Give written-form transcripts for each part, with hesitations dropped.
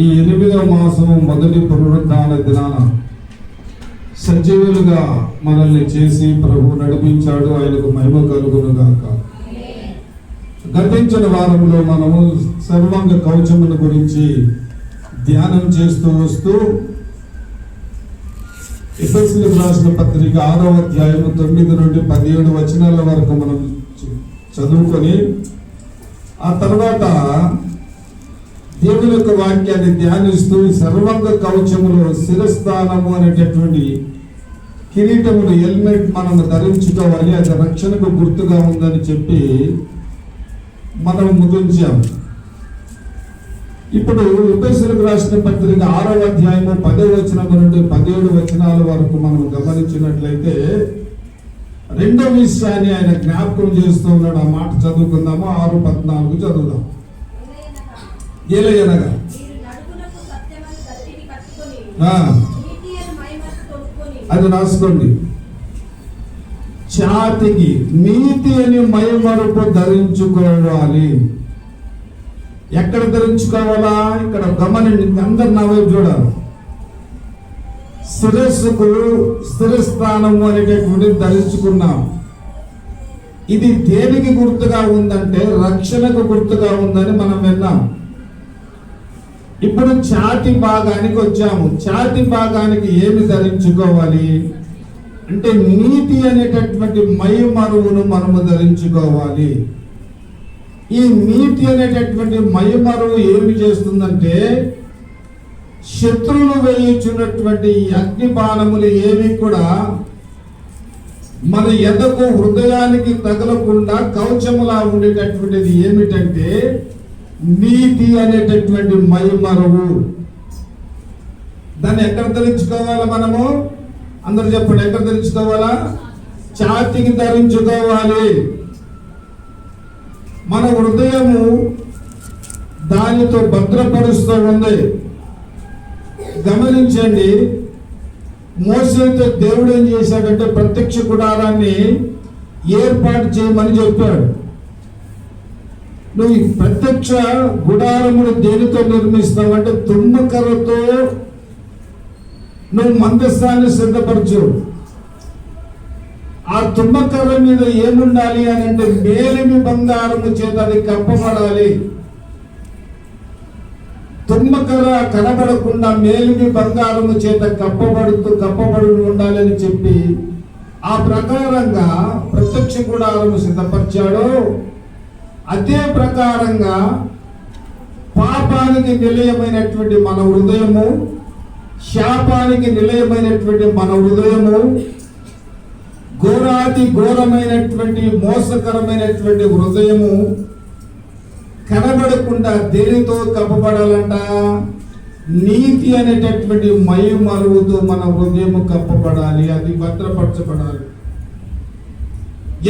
ఈ 8వ మాసం మొదటి పునరుద్ధాన దినాన సజీవులుగా మనల్ని చేసి ప్రభు నడిపించాడు. ఆయనకు మహిమ కలుగును గాక. గతించిన వారంలో మనము సర్వాంగ కవచముల గురించి ధ్యానం చేస్తూ వస్తూ ఎఫెసీయులకు రాసిన పత్రిక 6వ అధ్యాయము 9 నుండి 17 వచనాల వరకు మనం చదువుకొని ఆ తర్వాత దేవుని యొక్క వాక్యాన్ని ధ్యానిస్తూ సర్వాంగ కవచములో శిరస్థానము అనేటటువంటి కిరీటములు హెల్మెట్ మనము ధరించుకోవాలి, అది రక్షణకు గుర్తుగా ఉందని చెప్పి మనం ముగించాం. ఇప్పుడు ఎఫెసీయులకు రాసిన పత్రిక 6వ అధ్యాయము 10వ వచనం నుండి 17 వచనాల వరకు మనం గమనించినట్లయితే రెండో విషయాన్ని ఆయన జ్ఞాపకం చేస్తూ ఉన్నాడు. ఆ మాట చదువుకుందాము. 6:14 చదువుదాం. ఏలయనగా అది రాసుకోండి. ఛాతికి నీతి అని మైమరుపు ధరించుకోవాలి. ఎక్కడ ధరించుకోవాలా? ఇక్కడ గమనించి అందరు నా వైపు చూడాలి. శిరస్సుకు స్థిరస్థానము అనేటటువంటి ధరించుకున్నాం. ఇది దేనికి గుర్తుగా ఉందంటే రక్షణకు గుర్తుగా ఉందని మనం విన్నాం. ఇప్పుడు ఛాతి భాగానికి వచ్చాము. ఛాతి భాగానికి ఏమి ధరించుకోవాలి అంటే నీతి అనేటటువంటి మైమరువును మనము ధరించుకోవాలి. ఈ నీతి అనేటటువంటి మైమరువు ఏమి చేస్తుందంటే శత్రువులు వేయించున్నటువంటి అగ్ని బాణములు ఏవి కూడా మన ఎదకు హృదయానికి తగలకుండా కవచములా ఉండేటటువంటిది ఏమిటంటే నీతి అనేటటువంటి మైమరువు. దాన్ని ఎక్కడ ధరించుకోవాలా? మనము అందరూ చెప్పండి, ఎక్కడ ధరించుకోవాలా? ఛాతీకి ధరించుకోవాలి. మన హృదయము దానితో భద్రపరుస్తూ ఉంది. గమనించండి, మోసేతో దేవుడు ఏం చేశాడంటే ప్రత్యక్ష గుడారాన్ని ఏర్పాటు చేయమని చెప్పాడు. నువ్వు ప్రత్యక్ష గుడారమును దేనితో నిర్మిస్తావంటే తుమ్మకర్రతో నువ్వు మందస్థాన్ని సిద్ధపరచు. ఆ తుమ్మకర్ర మీద ఏముండాలి అని అంటే మేలిమి బంగారము చేత అది కప్పబడాలి. తుమ్మకర్ర కనబడకుండా మేలిమి బంగారము చేత కప్పబడి ఉండాలని చెప్పి ఆ ప్రకారంగా ప్రత్యక్ష గుడారము సిద్ధపరిచాడు. అదే ప్రకారంగా పాపానికి నిలయమైనటువంటి మన హృదయము, శాపానికి నిలయమైనటువంటి మన హృదయము, ఘోరాతి ఘోరమైనటువంటి మోసకరమైనటువంటి హృదయము కనబడకుండా దేనితో కప్పబడాలంట? నీతి అనేటటువంటి మైమరువుతో మన హృదయము కప్పబడాలి, అది భద్రపరచబడాలి.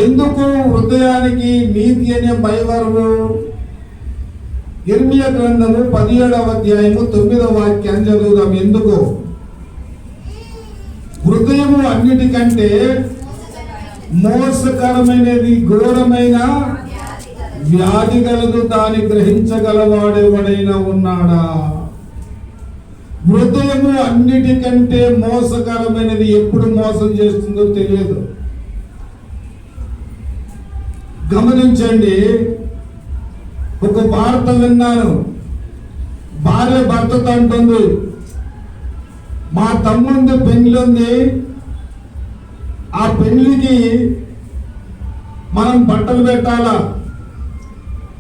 ఎందుకు హృదయానికి నీతి అనే మైమరువు? ఇర్మియా గ్రంథము 17వ అధ్యాయము 9వ వాక్యాన్ని చదువుదాం. ఎందుకు? హృదయము అన్నిటికంటే మోసకరమైనది, ఘోరమైన వ్యాధి గలదు, దాన్ని గ్రహించగలవాడెవడైనా ఉన్నాడా? హృదయము అన్నిటికంటే మోసకరమైనది. ఎప్పుడు మోసం చేస్తుందో తెలియదు. గమనించండి, ఒక వార్త విన్నాను. భార్య భర్తతో అంటుంది, మా తమ్ముంది పెళ్లి ఉంది, ఆ పెళ్లికి మనం బట్టలు పెట్టాలా,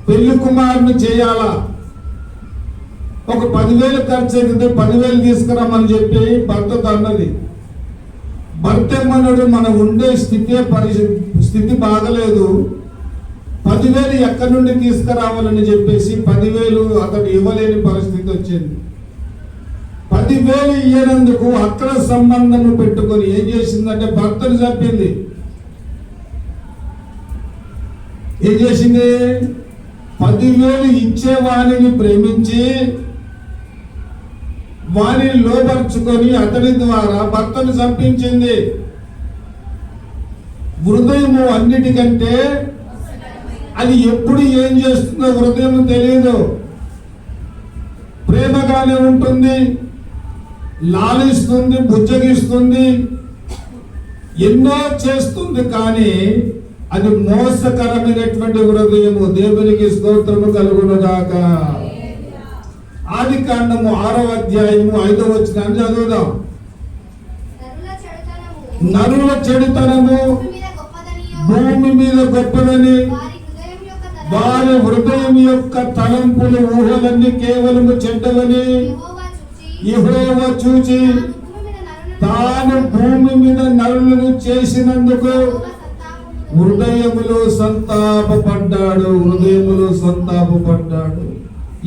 పెళ్లి కుమారుని చేయాలా, ఒక 10,000 ఖర్చు అవుతుంది, 10,000 తీసుకురామని చెప్పి భర్తతో అన్నది. భర్త ఏమన్నాడు, మనం ఉండే స్థితి బాగలేదు, 10,000 ఎక్కడి నుండి తీసుకురావాలని చెప్పేసి 10,000 అతడు ఇవ్వలేని పరిస్థితి వచ్చింది. 10,000 ఇయ్యనందుకు అక్ర సంబంధం పెట్టుకొని ఏం చేసిందంటే భర్తను చంపింది. ఏం చేసింది? 10,000 ఇచ్చే వాణిని ప్రేమించి వాణిని లోపరుచుకొని అతని ద్వారా భర్తను చంపించింది. హృదయము అన్నిటికంటే అది ఎప్పుడు ఏం చేస్తుందో హృదయం తెలియదు. ప్రేమగానే ఉంటుంది, లాలిస్తుంది, బుజ్జగిస్తుంది, ఎన్నో చేస్తుంది. కానీ అది మోసకరమైనటువంటి హృదయము. దేవునికి స్తోత్రము కలుగునుగాక. ఆదికాండము 6వ అధ్యాయము 5వ వచనాన్ని చదువుదాం. నరుల చెడుతనము భూమి మీద గొప్పదని, వారి హృదయం యొక్క తలంపులు ఊహలన్నీ కేవలము చెడ్డవని యెహోవా చూచి తాను భూమి మీద నరులను చేసినందుకు హృదయములో సంతాపపడ్డాడు.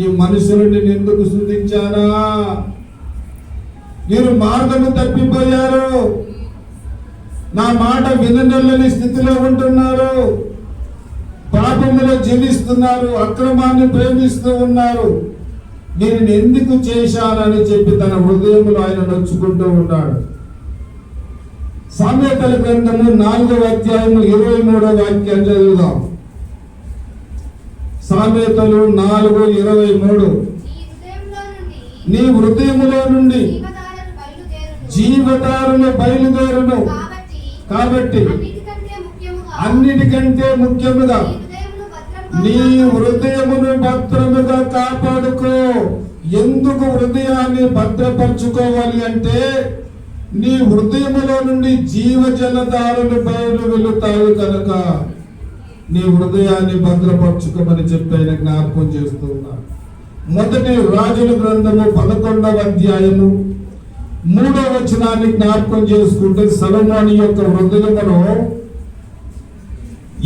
ఈ మనుషులను నేను ఎందుకు స్తుతించానా? మీరు మార్గము తప్పిపోయారు, నా మాట విననొల్లని స్థితిలో ఉంటున్నారు, పాపములో జీవిస్తున్నారు, అక్రమాన్ని ప్రేమిస్తూ ఉన్నారు. నేను ఎందుకు చేశానని చెప్పి తన హృదయంలో ఆయన నొచ్చుకుంటూ ఉన్నాడు. సామెతల గ్రంథము 4వ అధ్యాయము 23వ వాక్యాన్ని చదువుదాం. సామెతలు 4:23. నీ హృదయములో నుండి జీవధారలు బయలుదేరును, కాబట్టి అన్నిటికంటే ముఖ్యముగా నీ హృదయమును భద్రముగా కాపాడుకో. ఎందుకు హృదయాన్ని భద్రపరచుకోవాలి అంటే, నీ హృదయములో నుండి జీవజలధారలు బయలు వెళుతాయి కనుక నీ హృదయాన్ని భద్రపరచుకోమని చెప్పి ఆయన జ్ఞాపకం చేస్తూ ఉన్నాడు. మొదటి రాజుల గ్రంథము 11వ అధ్యాయము 3వ వచనాన్ని జ్ఞాపకం చేసుకుంటే, సొలొమోను యొక్క హృదయమును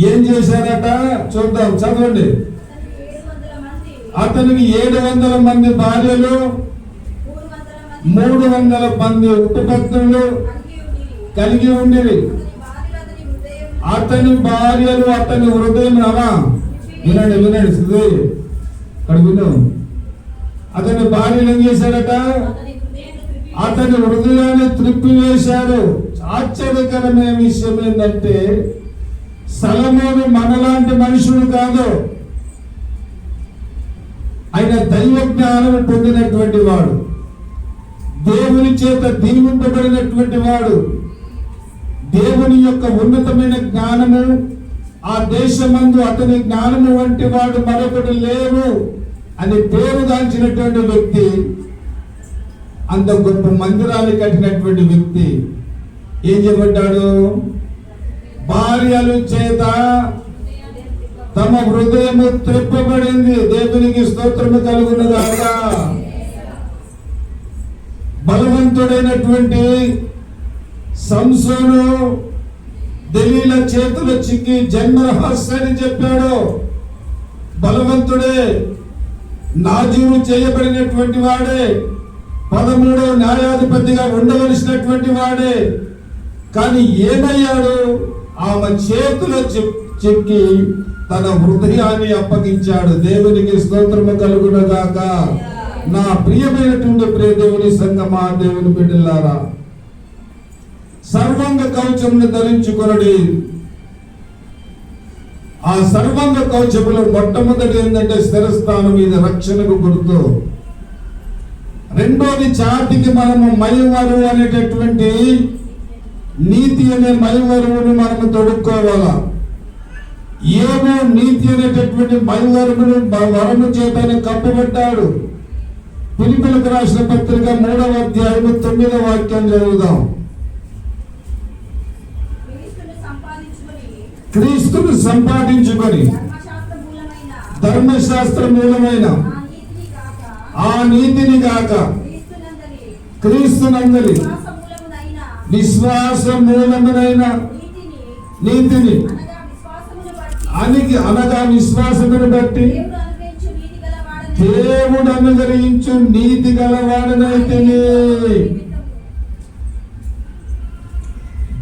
ఏం చేశారట చూద్దాం, చదవండి. అతనికి 700 మంది భార్యలు, 300 మంది ఉపపత్నులు కలిగి ఉండేవి. అతని భార్యలు అతని హృదయం వినండి ఇక్కడ విను. అతని భార్యలు ఏం చేశారట? అతని హృదయాన్ని త్రిప్పివేశారు. ఆశ్చర్యకరమైన విషయం ఏంటంటే, సొలొమోను మనలాంటి మనుషుడు కాదు. ఆయన దైవ జ్ఞానం పొందినటువంటి వాడు, దేవుని చేత దీవింపబడినటువంటి వాడు. దేవుని యొక్క ఉన్నతమైన జ్ఞానము, ఆ దేశమందు అతని జ్ఞానము వంటి వాడు మరొకటి లేరు అని పేరుగాంచినటువంటి వ్యక్తి, అంత గొప్ప మందిరాన్ని కట్టినటువంటి వ్యక్తి ఏం చేయబడ్డాడు? భార్యలు చేత తమ హృదయము త్రిప్పబడింది. దేవునికి స్తోత్రము కలుగునుగాక. బలవంతుడైనటువంటి సంసోను దెలీల చేతులు చిక్కి జన్మ రహస్యాన్ని చెప్పాడు. బలవంతుడే, నాజీరు చేయబడినటువంటి వాడే, 13వ న్యాయాధిపతిగా ఉండవలసినటువంటి వాడే. కానీ ఏమయ్యాడు? ఆమె చేతులు చెక్కి తన హృదయాన్ని అప్పగించాడు. దేవునికి స్తోత్రము కలుగునుగాక. నా ప్రియమైనటువంటి ప్రియ దేవుని సంగమా, దేవుని బిడ్డలారా, సర్వాంగ కవచమును ధరించుకొనడి. ఆ సర్వాంగ కవచములో మొట్టమొదటి ఏంటంటే స్థిరస్థానం మీద రక్షణకు గుర్తు. రెండోది, చాటికి మనము మైవరు అనేటటువంటి నీతి అనే మైవరువును మనము తొడుక్కోవాలా. ఏమో నీతి అనేటటువంటి మైవరువును వరము చేతనే కప్పబడ్డాడు. ఫిలిప్పీయులకు రాసిన పత్రిక 3వ అధ్యాయము 9వ వాక్యాన్ని చదువుదాం. క్రీస్తును సంపాదించుకొని ధర్మశాస్త్ర మూలమైన ఆ నీతిని గాక క్రీస్తునందలి విశ్వాస మూలమునైన నీతిని అనగా విశ్వాసమును బట్టి దేవుడు అనుగ్రహించు నీతి గలవాడనైతేనే.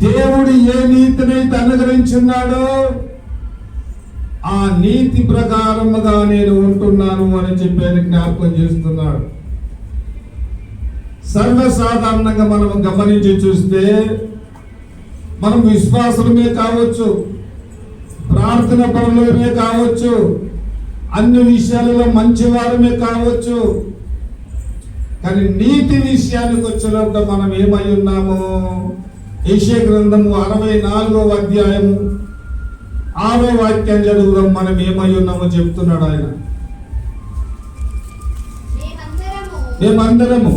దేవుడు ఏ నీతినైతే అనుగ్రహించున్నాడో ఆ నీతి ప్రకారముగా నేను ఉంటున్నాను అని చెప్పి జ్ఞాపకం చేస్తున్నాడు. సర్వసాధారణంగా మనం గమనించి చూస్తే, మనం విశ్వాసులమే కావచ్చు, ప్రార్థన పరులమే కావచ్చు, అన్ని విషయాలలో మంచివారమే కావచ్చు, కానీ నీతి విషయానికి వచ్చినప్పుడు మనం ఏమై ఉన్నాము? యెషయా గ్రంథము 64వ అధ్యాయము 6వ వాక్యం చదువుదాం. మనం ఏమై ఉన్నామో చెప్తున్నాడు ఆయన. మేమందరము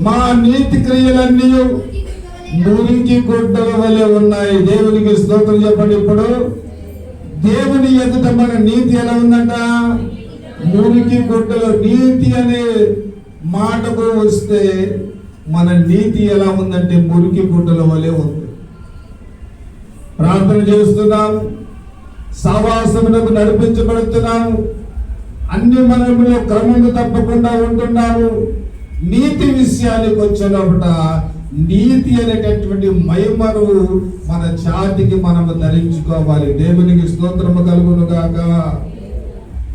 మా నీతి క్రియలన్నీ మురికి గుడ్డల వలె ఉన్నాయి. దేవునికి స్తోత్రం చెప్పండి. ఇప్పుడు దేవుని ఎదుట మన నీతి ఎలా ఉందంట? మురికి గుడ్డలు. నీతి అనే మాటకు వస్తే మన నీతి ఎలా ఉందంటే మురికి గుడ్డల వలె ఉంది. ప్రార్థన చేస్తున్నాము, సహవాసమునకు నడిపించబడుతున్నాము, అన్ని మనములో క్రమంగా తప్పకుండా ఉంటున్నాము. నీతి విషయానికి వచ్చినప్పుడ నీతి అనేటటువంటి మహిమను మన ఛాతికి మనము ధరించుకోవాలి. దేవునికి స్తోత్రము కలుగును గాక.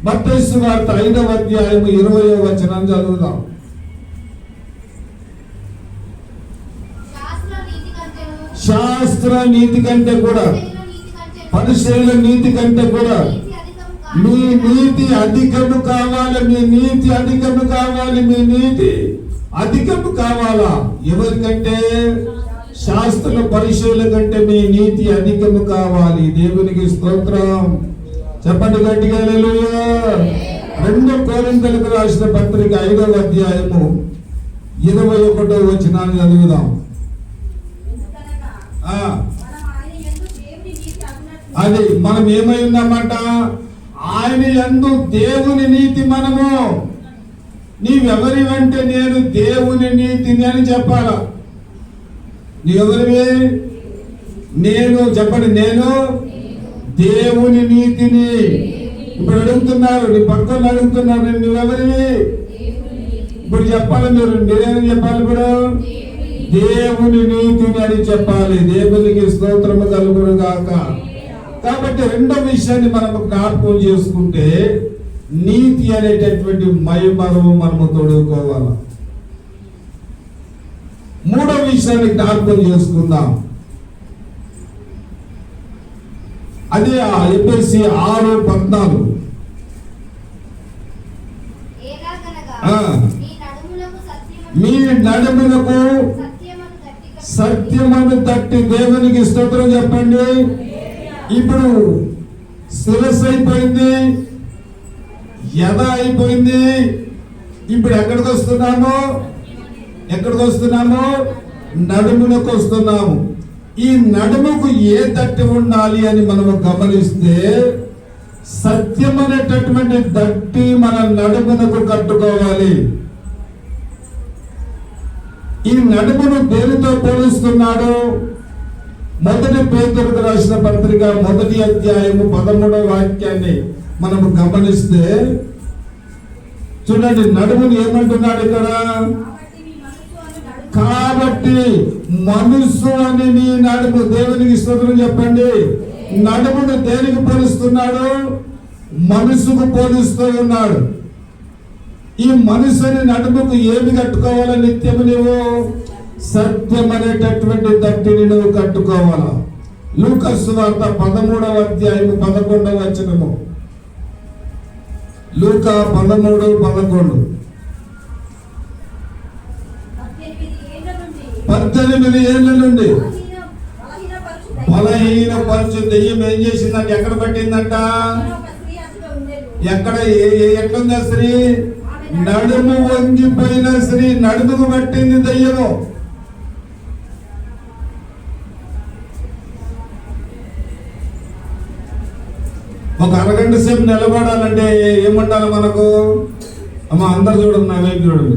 మత్తయి సువార్త 5వ అధ్యాయము 20వ వచనం చదువుదాం. శాస్త్ర నీతి కంటే కూడా, పరిశీలన నీతి కంటే కూడా మీ నీతి అధికము కావాలి. మీ నీతి అధికము కావాలి. మీ నీతి అధికము కావాలా? ఎవరికంటే? శాస్త్రుల పరిశీలన కంటే మీ నీతి అధికము కావాలి. దేవునికి స్తోత్రం చెప్పండి గట్టిగా హల్లెలూయా. 2 కొరింథీయులకు రాసిన పత్రిక 5వ అధ్యాయము 21వ వచనాన్ని చదువుదాం. అది మనం ఏమై ఉన్నామాట? ఆయన యందు దేవుని నీతి. మనము నీవెవరివంటే నేను దేవుని నీతిని అని చెప్పాలా. నీవెవరివి? నేను చెప్పండి, నేను దేవుని నీతిని. ఇప్పుడు అడుగుతున్నారు, నీ పక్కన అడుగుతున్నారు, నువ్వెవరివి? ఇప్పుడు చెప్పాలి. మీరేమని చెప్పాలి? ఇప్పుడు దేవుని నీతిని అని చెప్పాలి. దేవునికి స్తోత్రము కలుగును గాక. కాబట్టి రెండో విషయాన్ని మనము జ్ఞాపకం చేసుకుంటే నీతి అనేటటువంటి మహిమను మనము తొడుగుకోవాలి. మూడో విషయాన్ని జ్ఞాపకం చేసుకుందాం. అదే ఎఫెసీ 6:14. మీ నడుములకు సత్యమను తట్టి. దేవునికి స్తోత్రం చెప్పండి. ఇప్పుడు శిరస్సు అయిపోయింది, యద అయిపోయింది. ఇప్పుడు ఎక్కడికి వస్తున్నాము? నడుమునకు వస్తున్నాము. ఈ నడుముకు ఏ తట్టి ఉండాలి అని మనము గమనిస్తే సత్యం అనేటటువంటి దట్టి మన నడుమునకు కట్టుకోవాలి. ఈ నడుమును దేనితో పోలుస్తున్నాడు? 1 పేతురుకు రాసిన పత్రిక 1వ అధ్యాయము 13వ వాక్యాన్ని మనము గమనిస్తే చూడండి. నడుమును ఏమంటున్నాడు ఇక్కడ? కాబట్టి మనసు అని నీ నడుము. దేవునికి స్తోత్రం చెప్పండి. నడుమును దేనికి పోలుస్తున్నాడు? మనసుకు పోలుస్తూ ఉన్నాడు. ఈ మనసుని నడుముకు ఏమి కట్టుకోవాలా? నిత్యము నీవు సత్యం అనేటటువంటి దట్టిని నువ్వు కట్టుకోవాలా. లూకా సువార్త 13వ అధ్యాయము 11వ వచనము. లూకా 13:11. 18 ఏళ్ల నుండి బలహీనపరచు దెయ్యం ఏం చేసిందంటే ఎక్కడ పట్టిందంట? ఎక్కడ ఎట్లుందా స్త్రీ? నడుము వంగిపోయిన స్త్రీ నడుముకు పట్టింది దెయ్యము. ఒక అరగంట సేపు నిలబడాలంటే ఏమంటారు మనకు? అమ్మ అందరు చూడండి, నా వైపు చూడండి.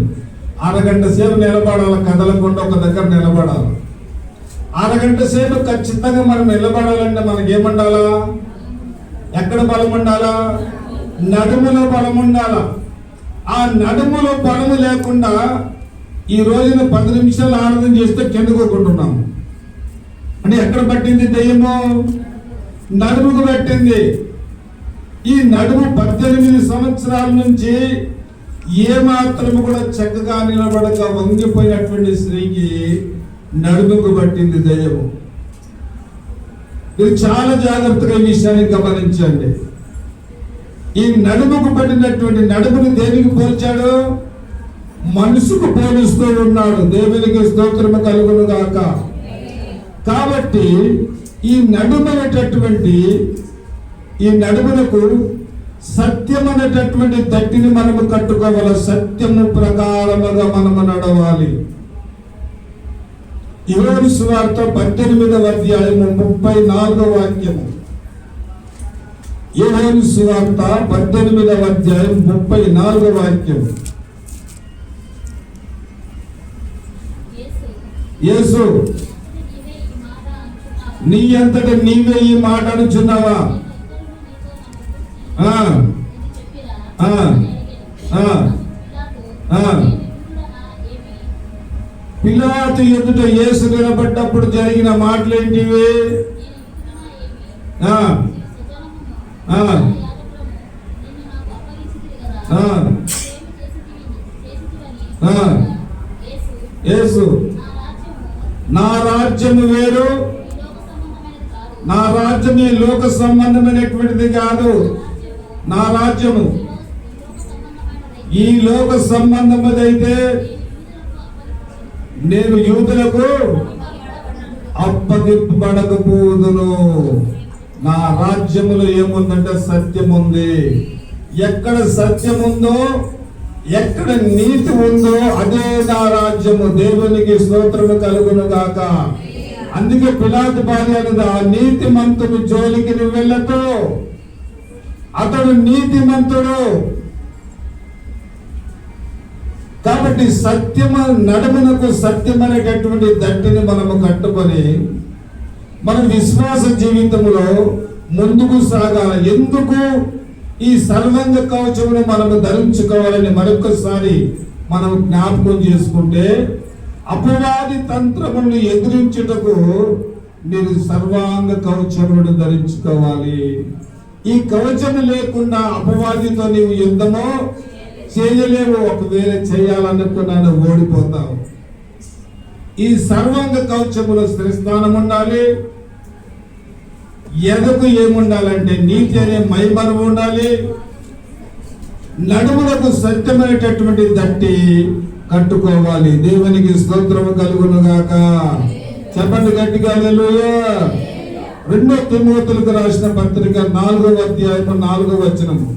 అరగంట సేపు నిలబడాలి, కదలకుండా ఒక దగ్గర నిలబడాలి. అరగంట సేపు ఖచ్చితంగా మనం నిలబడాలంటే మనకి ఏమండాలా? ఎక్కడ బలం ఉండాలా? నడుములో బలం ఉండాలా. ఆ నడుములో బలము లేకుండా ఈ రోజున 10 నిమిషాలు ఆరాధన చేస్తే కిందకోకుంటున్నాము. అంటే ఎక్కడ పట్టింది దెయ్యము? నడుముకు పట్టింది. ఈ నడుము 18 సంవత్సరాల నుంచి ఏమాత్రము కూడా చక్కగా నిలబడక వంగిపోయినటువంటి స్త్రీకి నడుముకు పట్టింది దయ్యము. ఇది చాలా జాగ్రత్తగా ఈ విషయాన్ని గమనించండి. ఈ నడుముకు పడినటువంటి నడుమును దేనికి పోల్చాడు? మనసుకు పోలుస్తూ ఉన్నాడు. దేవునికి స్తోత్రము కలుగును గాక. కాబట్టి ఈ నడుమనేటటువంటి ఈ నడుమునకు సత్యమనేటటువంటి తట్టిని మనము కట్టుకోవాలి. సత్యము ప్రకారముగా మనము నడవాలి. యోహాను సువార్త 18వ అధ్యాయము 34వ వాక్యము. యోహాను సువార్త 18వ అధ్యాయం 34వ వాక్యము. యేసు, నీ అంతట నీవే ఈ మాట అనుచున్నావా? పిలాతు ఎదుట యేసు నిలబడ్డప్పుడు జరిగిన మాటలేంటివి? యేసు, నా రాజ్యము వేరు, నా రాజ్యం ఈ లోక సంబంధమైనటువంటిది కాదు. నా రాజ్యము ఈ లోక సంబంధమైతే నేను యూదులకు అప్పగింపబడకపోదును. నా రాజ్యములో ఏముందంటే సత్యం ఉంది. ఎక్కడ సత్యం ఉందో, ఎక్కడ నీతి ఉందో అదే నా రాజ్యము. దేవునికి స్తోత్రము కలుగును గాక. అందుకే పిలాతు భార్య అన్నది, ఆ నీతిమంతుని జోలికి నువ్వు వెళ్ళతో, అతడు నీతిమంతుడు. కాబట్టి సత్యము నడుమునకు సత్యమైనటువంటి దట్టిని మనము కట్టుకొని మన విశ్వాస జీవితంలో ముందుకు సాగాలి. ఎందుకు ఈ సర్వాంగ కవచమును మనము ధరించుకోవాలని మరొకసారి మనం జ్ఞాపకం చేసుకుంటే, అపవాది తంత్రములను ఎదిరించుటకు మీరు సర్వాంగ కవచములను ధరించుకోవాలి. ఈ కవచము లేకుండా అపవాదితో నీవు యుద్ధమో చేయలేవు. ఒకవేళ చేయాలనుకున్నాను ఓడిపోతావు. ఈ సర్వాంగ కవచములో స్థిరస్థానం ఉండాలి. ఎదకు ఏముండాలంటే నీతి అనే మైమరం ఉండాలి. నడుములకు సత్యమైనటువంటి దట్టి కట్టుకోవాలి. దేవునికి స్తోత్రము కలుగును గాక. చెప్పండి గట్టిగా హల్లెలూయా. 2 తిమోతిలకు రాసిన పత్రిక 4వ అధ్యాయము 4వ వచనము.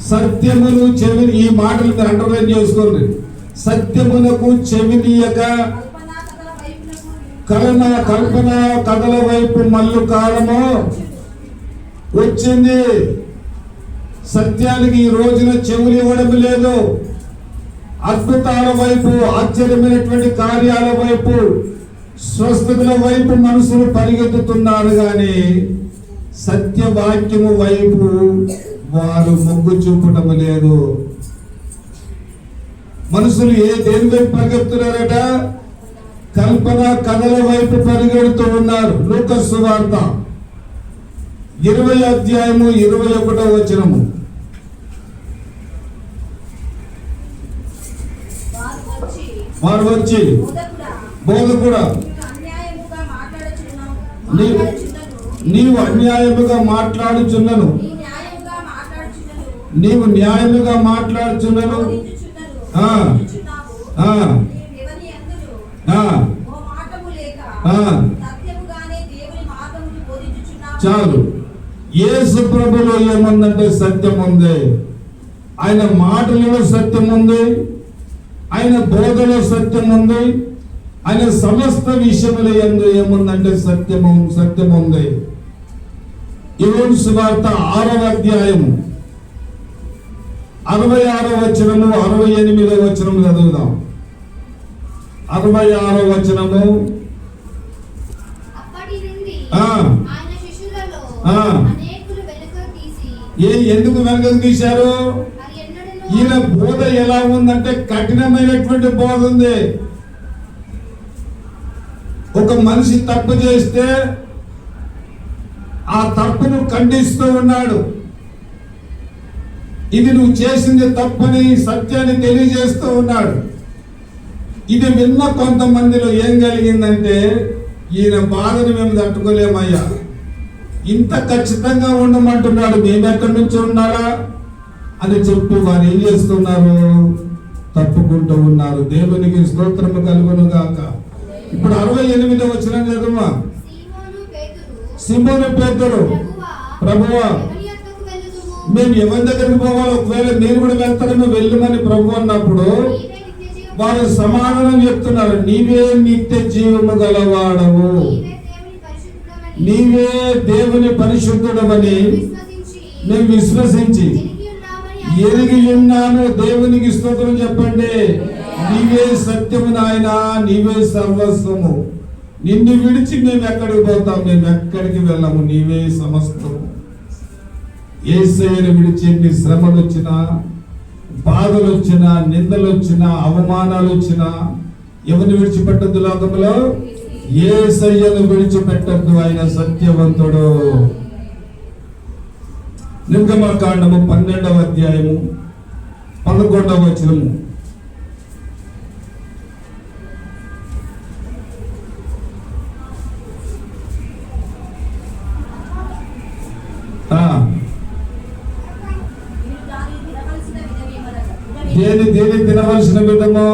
సత్యమును చెవి, ఈ మాటలు మీరు అండర్లైన్ చేసుకోండి. సత్యమునకు చెవినీయక కల్పన కథల వైపు మల్లు కాలము వచ్చింది. సత్యానికి ఈ రోజున చెవులు ఇవ్వడం లేదు. అద్భుతాల వైపు, ఆశ్చర్యమైనటువంటి కార్యాల వైపు, స్వస్థతల వైపు మనసులు పరిగెత్తుతున్నారు కానీ సత్యవాక్యము వైపు వారు మొగ్గు చూపటం లేదు. మనుషులు దేని వైపు పరిగెత్తున్నారట? కల్పన కథల వైపు పరిగెడుతూ ఉన్నారు. లూకాసు సువార్త 20వ అధ్యాయము 21వ వచనము. వారు వచ్చి, బోధకుడా, నీవు అన్యాయముగా మాట్లాడుచున్నను, నీవు న్యాయముగా మాట్లాడుచున్నను, చాలు. యేసు ప్రభులో ఏముందంటే సత్యం ఉంది. ఆయన మాటలలో సత్యం ఉంది, ఆయన బోధలో సత్యం ఉంది, ఆయన సమస్త విషయముల యందు ఏముందంటే సత్యం ఉంది. యోహాను సువార్త 6వ అధ్యాయము 66వ వచనము 68వ వచనము చదువుదాం. 66వ వచనము. ఎందుకు వెనకకు తీశారు? ఈయన బోధ ఎలా ఉందంటే కఠినమైనటువంటి బోధ ఉంది. ఒక మనిషి తప్పు చేస్తే ఆ తప్పును ఖండిస్తూ ఉన్నాడు. ఇది నువ్వు చేసింది తప్పని సత్యాన్ని తెలియజేస్తూ ఉన్నాడు. ఇది విన్న కొంతమందిలో ఏం కలిగిందంటే ఈయన బాధను మేము తట్టుకోలేమయ్యా, ఇంత ఖచ్చితంగా ఉండమంటున్నాడు, మేము ఎక్కడి నుంచి ఉండాలా అని చెప్పి వారు ఏం చేస్తున్నారు? తప్పుకుంటూ ఉన్నారు. దేవునికి స్తోత్రము కలుగును గాక. ఇప్పుడు 68వ వచనం చదువా. సీమోను పేతురు, ప్రభువా మేము ఎవరి దగ్గరికి పోవాలి, ఒకవేళ మీరు కూడా వెళ్తారేమో వెళ్ళమని ప్రభు అన్నప్పుడు వారు సమాధానం చెప్తున్నారు, నీవే నిత్య జీవము గలవాడవు, నీవే దేవుని పరిశుద్ధుడవని మేము విశ్వసించి ఎరిగి ఉన్నాము. దేవునికి స్తోత్రం చెప్పండి. నీవే సత్యము నాయన, నీవే సర్వస్వము, నిన్ను విడిచి మేము ఎక్కడికి పోతాం? మేము ఎక్కడికి వెళ్ళము, నీవే సమస్తము. యేసయ్యను విడిచి ఎన్ని శ్రమలు వచ్చినా, బాధలు వచ్చినా, నిందలు వచ్చినా, అవమానాలు వచ్చినా ఎవరిని విడిచిపెట్టద్దు? లోకంలో యేసయ్యను విడిచిపెట్టద్దు. ఆయన సత్యవంతుడు. నిర్గమకాండము 12వ అధ్యాయము 11వ వచనము. దేని తినవలసిన విధము?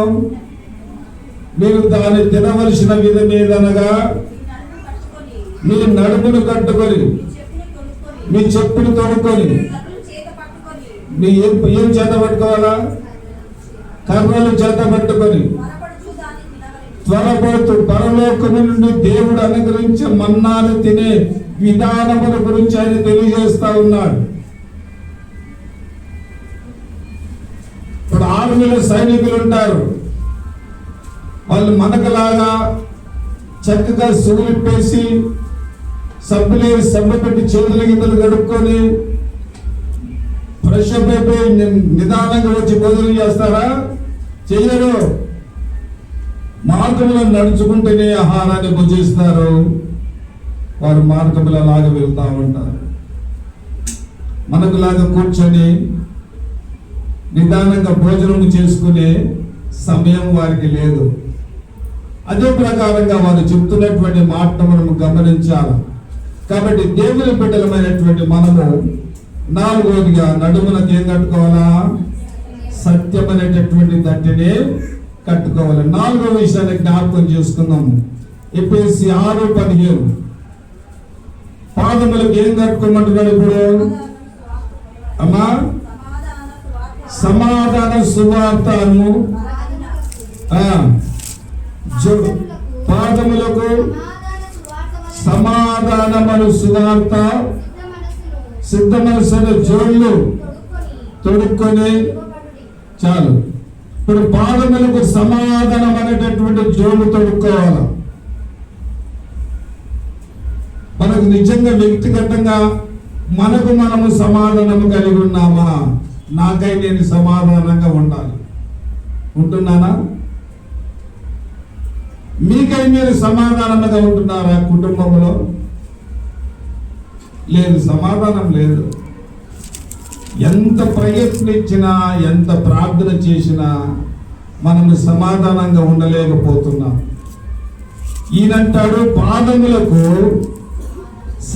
మీరు దాన్ని తినవలసిన విధమేదనగా మీ నడుమును కట్టుకొని, మీ చెప్పులు తొడుక్కొని, మీ ఏం చేత పట్టుకోవాలా? కర్రలు చేత పట్టుకొని త్వరపడుతూ పరలోకము నుండి దేవుడు అనుగ్రహించే మన్నాను తినే విధానముల గురించి ఆయన తెలియజేస్తా ఉన్నాడు. ఇప్పుడు ఆర్మీలో సైనికులు ఉంటారు, వాళ్ళు మనకలాగా చక్కగా సూలిప్పేసి సబ్బు పెట్టి చేతుల గింతలు గడుపుకొని ఫ్రెష్ అప్ అయిపోయి నిదానంగా వచ్చి భోజనం చేస్తారా? చెయ్యరు. మార్గంలో నడుచుకుంటేనే ఆహారాన్ని భుజిస్తారు. వారు మార్గంలో లాగా వెళ్తా ఉంటారు. మనకులాగా కూర్చొని నిదానంగా భోజనం చేసుకునే సమయం వారికి లేదు. అదే ప్రకారంగా వారు చెప్తున్నటువంటి మాట మనము గమనించాలి. కాబట్టి దేవుని బిడ్డలమైనటువంటి మనము 4వదిగా నడుమునకు ఏం కట్టుకోవాలా? సత్యమైనటువంటి దట్టిని కట్టుకోవాలి. 4వ విషయాన్ని జ్ఞాపకం చేసుకుందాము. ఎఫెసీ 6:15. పాదములకు ఏం కట్టుకోమంటున్నాడు ఇప్పుడు? అమ్మా, సమాధాన సువార్తను, పాదములకు సమాధానమును సువార్త, సిద్ధ మనసును జోళ్ళు తొడుక్కొని. చాలు. ఇప్పుడు పాదములకు సమాధానం అనేటటువంటి జోళ్ళు తొడుక్కోవాలి. మనకు నిజంగా వ్యక్తిగతంగా మనము సమాధానము కలిగి ఉన్నామా? నాకై నేను సమాధానంగా ఉండాలి. ఉంటున్నానా? మీకై మీరు సమాధానంగా ఉంటున్నారా? కుటుంబంలో లేదు, సమాధానం లేదు. ఎంత ప్రయత్నించినా, ఎంత ప్రార్థన చేసినా మనము సమాధానంగా ఉండలేకపోతున్నాం. ఈయనంటాడు, పాదములకు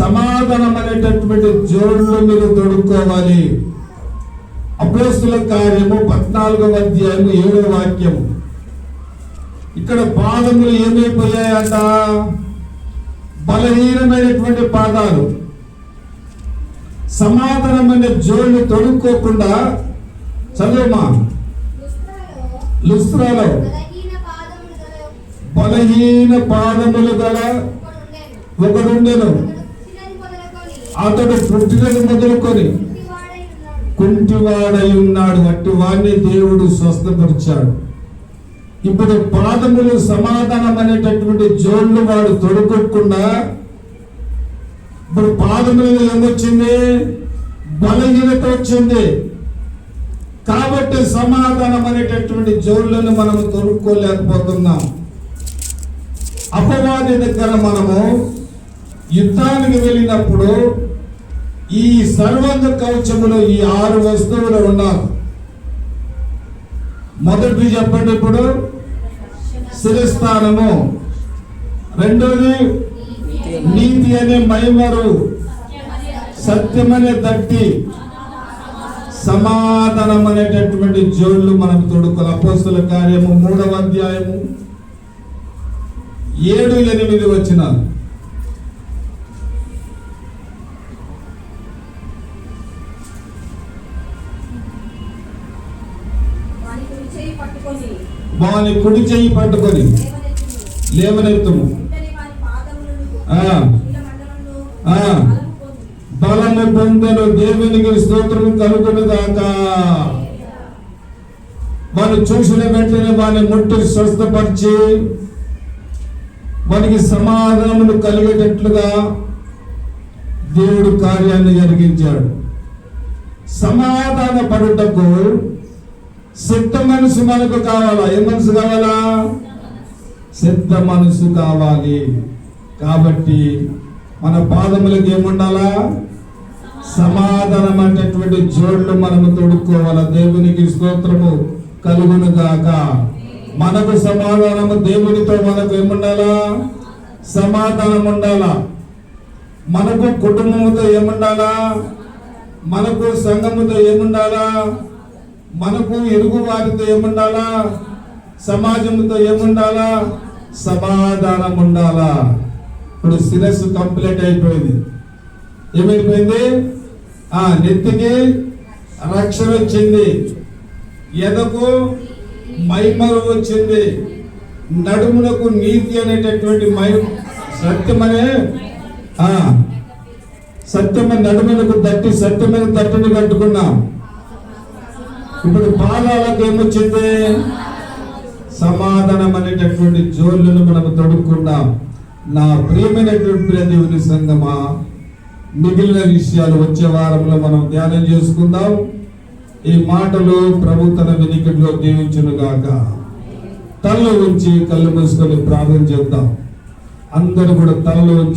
సమాధానం అనేటటువంటి జోళ్ళు మీరు తొడుక్కోవాలి. అపోస్తుల కార్యము 14వ అధ్యాయము 7వ వాక్యము. ఇక్కడ పాదములు ఏమైపోయాయంట? బలహీనమైనటువంటి పాదాలు. సమాధానమైన జోళ్ళు తొడుక్కోకుండా, చదువుమా, లుస్త్రాలో బలహీన పాదములు గల ఒకడుండెను. అతడు పుట్టినది మొదలుకొని కుంటివాడై ఉన్నాడు. అట్టి వాడిని దేవుడు స్వస్థపరిచాడు. ఇప్పుడు పాదములు సమాధానం అనేటటువంటి జోళ్ళు వాడు తొడుక్కోకుండా, ఇప్పుడు పాదములు ఏమొచ్చింది? బలహీనత వచ్చింది. కాబట్టి సమాధానం అనేటటువంటి జోళ్ళను మనము తొడుక్కోలేకపోతున్నాం. అపవాది దగ్గర మనము యుద్ధానికి వెళ్ళినప్పుడు ఈ సర్వాంగ కవచములో ఈ 6 వస్తువులు ఉండాలి. మొదటిది చెప్పండి. ఇప్పుడు శిరస్థానము, రెండోది నీతి అనే మైమరు, సత్యమనే దట్టి, సమాధానం అనేటటువంటి జోళ్ళు మనం తొడుక్కోవాలి. అపోస్తలుల కార్యము 3వ అధ్యాయము 7-8 వచనాలు. వాని కుడి చెయ్యి పట్టుకొని లేవనెత్తుము, బలము పొందెను, దేవునికి స్తోత్రం కలుగును గాక. వాని చూసిన వెంటనే వాని ముట్టి స్వస్థపరిచి వానికి సమాధానమును కలిగేటట్లుగా దేవుడు కార్యాన్ని జరిగించాడు. సమాధాన పడుటకు సిద్ధ మనసు మనకు కావాలా? ఏ మనసు కావాలా? సిద్ధ మనసు కావాలి. కాబట్టి మన పాదములకు ఏముండాలా? సమాధానం అనేటటువంటి జోళ్ళు మనము తొడుక్కోవాలా. దేవునికి స్తోత్రము కలుగును గాక. మనకు సమాధానము, దేవునితో మనకు ఏముండాలా? సమాధానం ఉండాలా. మనకు కుటుంబముతో ఏముండాలా? మనకు సంఘముతో ఏముండాలా? మనకు ఇరుగు వారితో ఏముండాలా? సమాజంతో ఏముండాలా? సమాధానం ఉండాలా. ఇప్పుడు శిరస్సు కంప్లీట్ అయిపోయింది. ఏమైపోయింది? నెత్తికి రక్షణ వచ్చింది, ఎదకు మైమరు వచ్చింది, నడుమునకు నీతి అనేటటువంటి సత్యమనే సత్యమైన నడుమునకు దట్టి, సత్యమైన దట్టిని కట్టుకున్నాం. ఇప్పుడు పాదాలకు ఏమొచ్చింది? సమాధానం అనేటటువంటి జోళ్ళను మనం తొడుక్కున్నాం. నా ప్రియమైనటువంటి దేవుని సంగమా, మిగిలిన విషయాలు వచ్చే వారంలో మనం ధ్యానం చేసుకుందాం. ఈ మాటలు ప్రభు తన వినికిడిలో దీవించును గాక. తలలో ఉంచి కళ్ళు మూసుకొని ప్రార్థన చేద్దాం. అందరూ కూడా తలలో ఉంచి